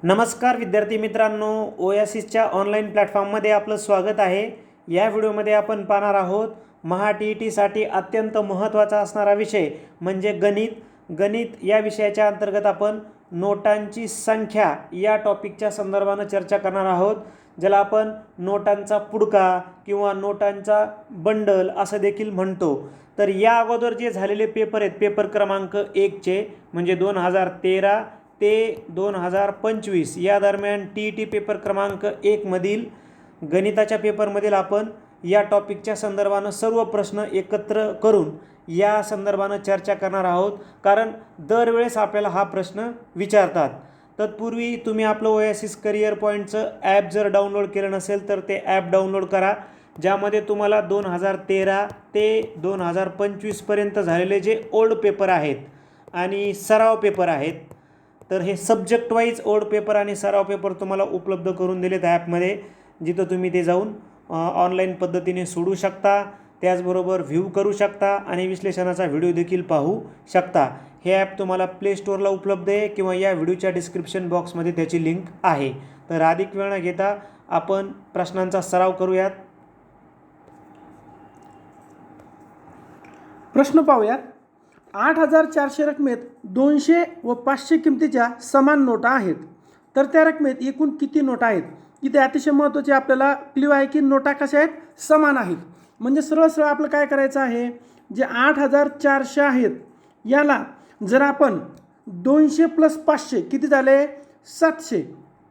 नमस्कार विद्यार्थी मित्रांनो, ओएसिसच्या ऑनलाईन प्लॅटफॉर्ममध्ये आपलं स्वागत आहे। या व्हिडिओमध्ये आपण पाहणार आहोत महा टी-ई-टीसाठी अत्यंत महत्त्वाचा असणारा विषय म्हणजे गणित या विषयाच्या अंतर्गत आपण नोटांची संख्या या टॉपिकच्या संदर्भाने चर्चा करणार आहोत, ज्याला आपण नोटांचा पुडका किंवा नोटांचा बंडल असं देखील म्हणतो। तर या अगोदर जे झालेले पेपर आहेत, पेपर क्रमांक 1 चे म्हणजे 2013 ते 2025 या दरम्यान टी-ई-टी पेपर क्रमांक 1 मधील गणिताच्या पेपरमधील आपण या टॉपिकच्या संदर्भाने सर्व प्रश्न एकत्र करून या संदर्भाने चर्चा करणार आहोत, कारण दरवेळेस आपल्याला हा प्रश्न विचारतात। तत्पूर्वी तुम्ही आपलं ओएसिस करियर पॉईंटचं ॲप जर डाउनलोड केलं नसेल तर ते ॲप डाउनलोड करा, ज्यामध्ये तुम्हाला 2013 ते 2025 पर्यंत झालेले जे ओल्ड पेपर आहेत आणि सराव पेपर आहेत, तर हे सब्जेक्ट वाईज ओल्ड पेपर आणि सराव पेपर तुम्हाला उपलब्ध करून दिलेत ॲपमध्ये, जिथं तुम्ही ते जाऊन ऑनलाईन पद्धतीने सोडू शकता, त्याचबरोबर व्ह्यू करू शकता आणि विश्लेषणाचा व्हिडिओ देखील पाहू शकता। हे ॲप तुम्हाला प्ले स्टोअरला उपलब्ध आहे किंवा या व्हिडिओच्या डिस्क्रिप्शन बॉक्समध्ये त्याची लिंक आहे। तर अधिक वेळ न घेता आपण प्रश्नांचा सराव करूयात। प्रश्न पाहूयात। 8,400 रकमेत 200 व 500 किमतीच्या समान नोटा आहेत, तर त्या रकमेत एकूण किती नोटा आहेत? इथे अतिशय महत्त्वाचे आपल्याला क्ल्यू आहे की नोटा कशा आहेत? समान आहेत। म्हणजे सरळ सरळ आपलं काय करायचं आहे, जे 8,400 आहेत याला जर आपण 200 + 500 किती झाले? 700,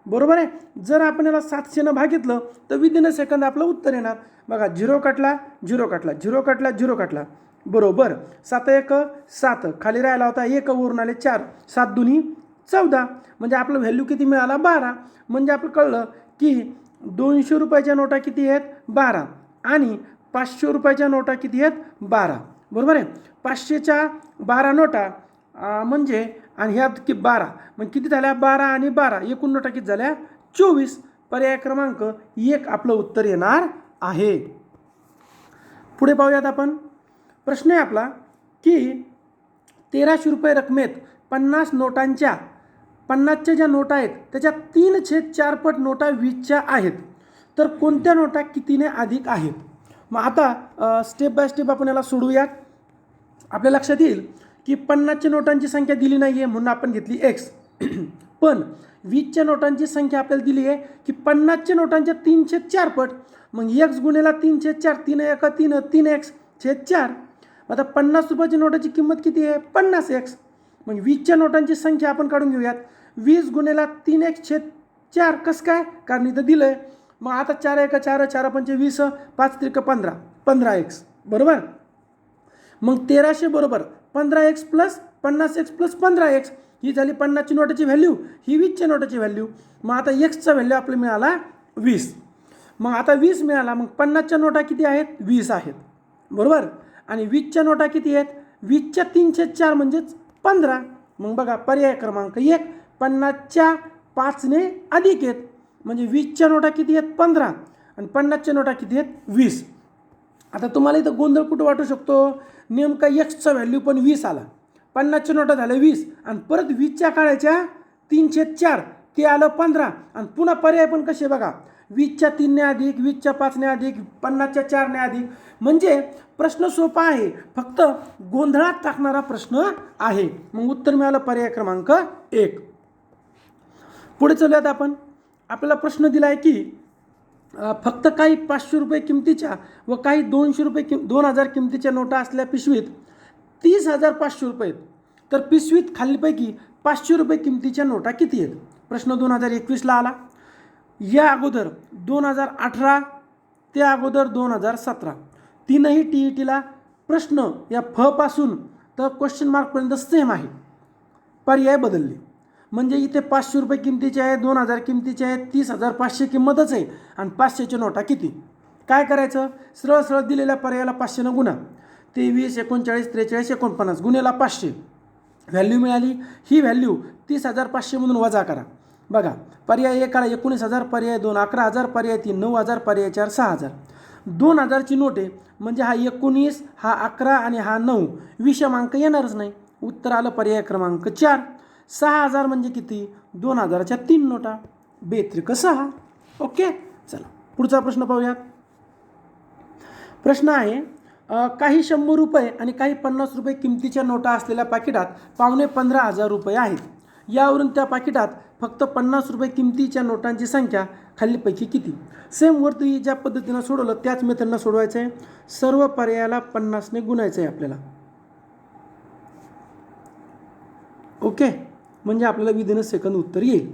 बरोबर आहे। जर आपण याला 700 ने भागितलं तर विदिन अ सेकंद आपलं उत्तर येणार। बघा, 0 कटला, 0 कटला, 0 कटला, 0 कटला, बरोबर। 7 1 7, खाली राहिला होता 1 वरून आले 4, 7 दुनी 14, म्हणजे आपलं व्हॅल्यू किती मिळाला? 12। म्हणजे आपलं कळलं की 200 रुपयाच्या नोटा किती आहेत? 12 आणि 500 रुपयाच्या नोटा किती आहेत? 12, बरोबर आहे। 500च्या 12 नोटा म्हणजे आणि ह्या 12 म्हणजे किती झाल्या? 12 आणि 12 एकूण नोटा किती झाल्या? 24। पर्याय क्रमांक 1 आपलं उत्तर येणार आहे। पुढे पाहूयात आपण। प्रश्न आहे आपला की 1300 रुपये रकमेत 50 नोटांच्या 50च्या ज्या नोटा आहेत त्याच्या 3/4 पट नोटा 20च्या आहेत, तर कोणत्या नोटा कितीने अधिक आहेत? मग आता स्टेप बाय स्टेप आपण याला सोडवूयात। आपल्या लक्षात येईल की 50च्या नोटांची संख्या दिली नाही आहे म्हणून आपण घेतली x, पण 20च्या नोटांची संख्या आपल्याला दिली आहे की 50च्या नोटांच्या 3/4 पट, मग x गुणिले 3/4, 3 1 3, 3x/4। आता 50 रुपयाच्या नोटाची किंमत किती आहे? 50x। मग 20च्या नोटांची संख्या आपण काढून घेऊयात। 20 गुणिले 3x/4 कसं काय? कारण इथं दिलं आहे। मग आता 4 1 4, 4 5 20, 5 3 15, 15x, बरोबर। मग 1300 बरोबर 15x + 50x + 15x, ही झाली 50ची नोटाची व्हॅल्यू, ही 20च्या नोटाची व्हॅल्यू। मग आता xचा व्हॅल्यू आपल्याला मिळाला 20। मग आता 20 मिळाला, मग 50च्या नोटा किती आहेत? 20 आहेत, बरोबर। आणि 20च्या नोटा किती आहेत? 20च्या 3/4 म्हणजेच 15। मग बघा, पर्याय क्रमांक 1 50च्या 5 ने अधिक आहेत, म्हणजे 20च्या नोटा किती आहेत? 15 आणि 50च्या नोटा किती आहेत? 20। आता तुम्हाला इथं गोंधळ कुठं वाटू शकतो? नेमका एक्सचा व्हॅल्यू पण 20 आला, 50च्या नोटा झाल्या 20 आणि परत 20च्या काढायच्या 3/4 ते आलं 15 आणि पुन्हा पर्याय पण कसे बघा, 20च्या 3 ने अधिक, 20च्या 5 ने अधिक, 50च्या 4 ने अधिक। म्हणजे प्रश्न सोपा आहे, फक्त गोंधळात टाकणारा प्रश्न आहे। मग उत्तर मिळालं पर्याय क्रमांक 1। पुढे चलूयात आपण। आपल्याला प्रश्न दिला आहे की फक्त काही 500 रुपये किमतीच्या व काही 200 रुपये 2000 किमतीच्या नोटा असल्या पिशवीत 30,500 रुपये आहेत, तर पिशवीत खालीलपैकी 500 रुपये किमतीच्या नोटा किती आहेत? प्रश्न 2021ला आला, या अगोदर 2018, त्या अगोदर 2017, तीनही टी-ई-टीला प्रश्न या फ पासून तर क्वेश्चन मार्कपर्यंत सेम आहे, पर्याय बदलले। म्हणजे इथे 500 रुपये किमतीचे आहे, 2000 किमतीचे आहेत, 30,500 किंमतच आहे आणि 500च्या नोटा किती? काय करायचं? सरळ सरळ दिलेल्या पर्यायाला 500 ने गुणा, 23 39 43 49 गुणिले 500, व्हॅल्यू मिळाली। ही व्हॅल्यू 30,500 मधून वजा करा। बघा, पर्याय 1 आला 19,000, पर्याय 2 11,000, पर्याय 3 9,000, पर्याय 4 6,000। 2000ची नोट आहे म्हणजे हा 19, हा 11 आणि हा 9, विषमांक येणारच नाही। उत्तर आलं पर्याय क्रमांक 4। 6,000 म्हणजे किती? 2,000च्या 3 नोटा, बेत्रिक 6. ओके, चला पुढचा प्रश्न पाहूयात. प्रश्न आहे, काही 100 रुपये आणि काही 50 रुपये किमतीच्या नोटा असलेल्या पाकिटात पावणे 15,000 रुपये आहेत. यावरून त्या पाकिटात फक्त 50 रुपये किमतीच्या नोटांची संख्या खालीलपैकी किती? सेम वरती ज्या पद्धतीनं सोडवलं त्याच मेथडनं सोडवायचं आहे. सर्व पर्यायाला 50ने गुणायचं आहे आपल्याला. ओके, म्हणजे आपल्याला विदिन अ सेकंद उत्तर येईल.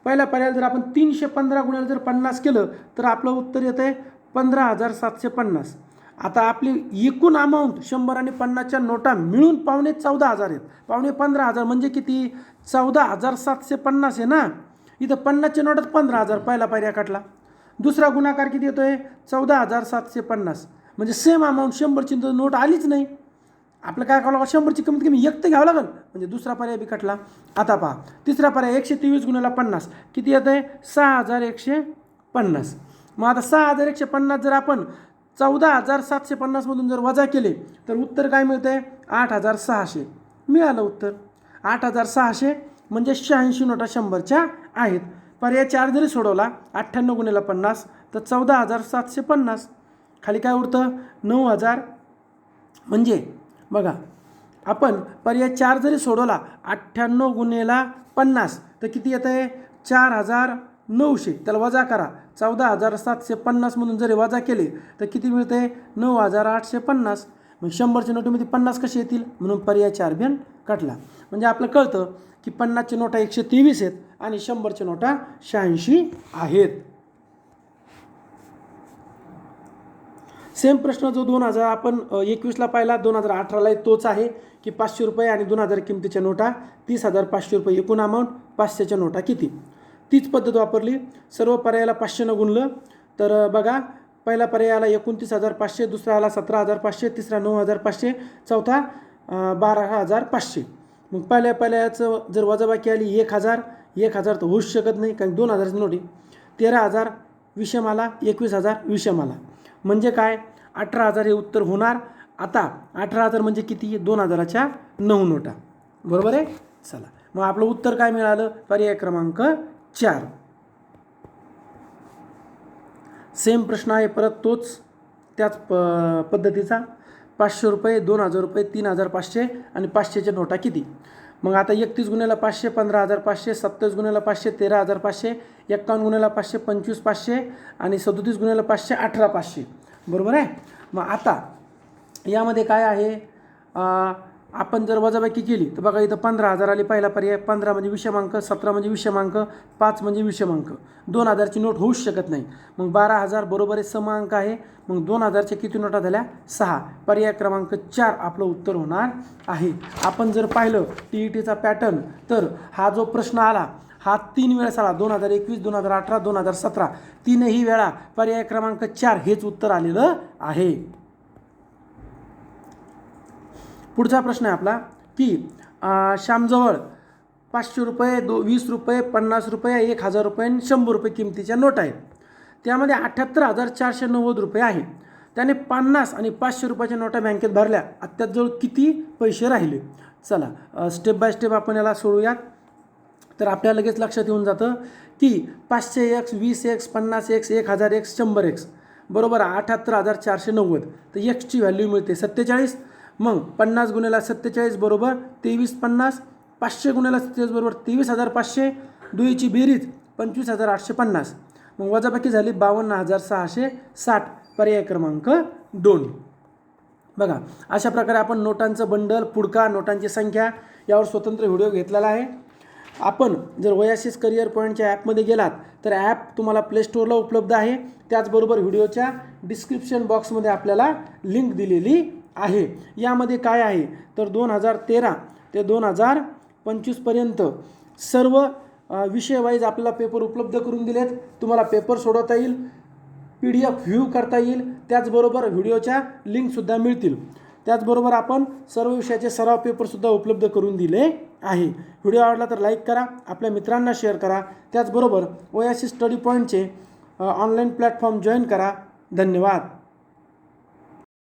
पहिल्या पर्यायाला जर आपण 315 गुणिले जर 50 केलं तर आपलं उत्तर येतं आहे 15,750. आता आपली एकूण अमाऊंट 100 आणि 50च्या नोटा मिळून पावणे 14,000 आहेत. पावणे 15,000 म्हणजे किती? 14,750 आहे ना. इथं 50च्या नोटात 15,000 पहिला पर्याय काढला. दुसरा गुणाकार किती येतोय? 14,750. म्हणजे सेम अमाऊंट 100ची नोट आलीच नाही. आपलं काय करावं लागलं? 100ची कमीत कमी एक तर घ्यावं लागेल. म्हणजे दुसरा पर्याय बी काढला. आता पहा तिसरा पर्याय 123 गुणिले 50 किती येतं आहे? 6,150. मग आता 6,150 जर आपण 14,750 मधून जर वजा केले तर उत्तर काय मिळतं आहे? 8,600 मिळालं उत्तर. 8,600 म्हणजे 86 नोटा 100च्या आहेत. पर्याय 4 जरी सोडवला 98 गुणिले 50 तर 14,750. खाली काय उरतं? 9,000. म्हणजे बघा आपण पर्याय 4 जरी सोडवला 98 गुणिले 50 तर किती येतं आहे? 4,900. त्याला वजा करा. 14,750 मधून जरी वजा केले तर किती मिळते? 9,850. मग 100च्या नोटेमध्ये 50 कसे येतील? म्हणून पर्याय 4 बिन काढला. म्हणजे आपलं कळतं की 50च्या नोटा 123 आहेत आणि 100च्या नोटा 86 आहेत. सेम प्रश्न जो 2000 आपण 21ला पाहिला 2018ला तोच आहे की 500 रुपये आणि 2,000 किमतीच्या नोटा 30,500 रुपये एकूण अमाऊंट 500च्या नोटा किती? तीच पद्धत वापरली. सर्व पर्यायाला 500नं गुणलं तर बघा पहिला पर्यायाला 29,500, दुसरा आला 17,500, तिसरा 9,500, चौथा 12,500. मग पहिल्याचं जर वजाबाकी आली 1,000 तर होऊच शकत नाही कारण 2,000ची नोट आहे. 13,000 विषम आला, 21,000 विषम आला. म्हणजे काय? 18,000 हे उत्तर होणार. आता 18,000 म्हणजे किती? 2,000च्या 9 नोटा. बरोबर आहे. चला मग आपलं उत्तर काय मिळालं? पर्याय क्रमांक 4. सेम प्रश्न आहे परत तोच त्याच पद्धतीचा. 500 रुपये, 2,000 रुपये, 3,500 आणि 500च्या नोटा किती? मग आता 31 गुणिले 500 15,500, 27 गुणिले 500 13,500, 51 गुणिले 500 25,500 आणि 37 गुणिले 500 18,500. बरोबर आहे. मग आता यामध्ये काय आहे? आपण जर वजाबाकी केली तर बघा इथं 15,000 आली पहिला पर्याय. 15 म्हणजे विषमांक, 17 म्हणजे विषमांक, 5 म्हणजे विषमांक. 2,000ची नोट होऊच शकत नाही. मग 12,000 बरोबर आहे, समांक आहे. मग 2,000च्या किती नोटा झाल्या? 6. पर्याय क्रमांक 4 आपलं उत्तर होणार आहे. आपण जर पाहिलं TETचा पॅटर्न तर हा जो प्रश्न आला हा 3 वेळेस आला. 2021, 2018, 2017 तीनही वेळा पर्याय क्रमांक 4 हेच उत्तर आलेलं आहे. पुढचा प्रश्न आहे आपला की श्यामजवळ 500 रुपये 20 रुपये 50 रुपये 1,000 रुपये आणि 100 रुपये किमतीच्या नोट आहेत. त्यामध्ये 78,490 रुपये आहेत. त्याने 50 आणि 500 रुपयाच्या नोटा बँकेत भरल्या. त्याजवळ किती पैसे राहिले? चला स्टेप बाय स्टेप आपण याला सोडूयात. तर आपल्याला लगेच लक्षात येऊन जातं की 500x 20x 50x 1,000x 100x बरोबर 78,490. तर एक्सची व्हॅल्यू मिळते 47. मग 50 गुणिले 47 बरोबर 2350. 500 गुणिले 47 बरोबर 23,500. दुईची बेरीज 25,850. मग वजाबाकी झाली 52,660. पर्याय क्रमांक 2. बघा अशा प्रकारे आपण नोटांचं बंडल, पुडका, नोटांची संख्या यावर स्वतंत्र व्हिडिओ घेतलेला आहे. आपण जर ओएसिस करिअर पॉईंटच्या ॲपमध्ये गेलात तर ॲप तुम्हाला प्ले स्टोअरला उपलब्ध आहे. त्याचबरोबर व्हिडिओच्या डिस्क्रिप्शन बॉक्समध्ये आपल्याला लिंक दिलेली आहे. यामध्ये काय आहे तर 2013 ते 2025पर्यंत सर्व विषय वाईज आपल्याला पेपर उपलब्ध करून दिलेत. तुम्हाला पेपर सोडवता येईल, PDF व्ह्यू करता येईल, त्याचबरोबर व्हिडिओच्या लिंकसुद्धा मिळतील. त्याचबरोबर आपण सर्व विषयाचे सराव पेपरसुद्धा उपलब्ध करून दिले आहे. व्हिडिओ आवडला तर लाईक करा, आपल्या मित्रांना शेअर करा. त्याचबरोबर ओएसिस स्टडी पॉईंटचे ऑनलाईन प्लॅटफॉर्म जॉईन करा. धन्यवाद.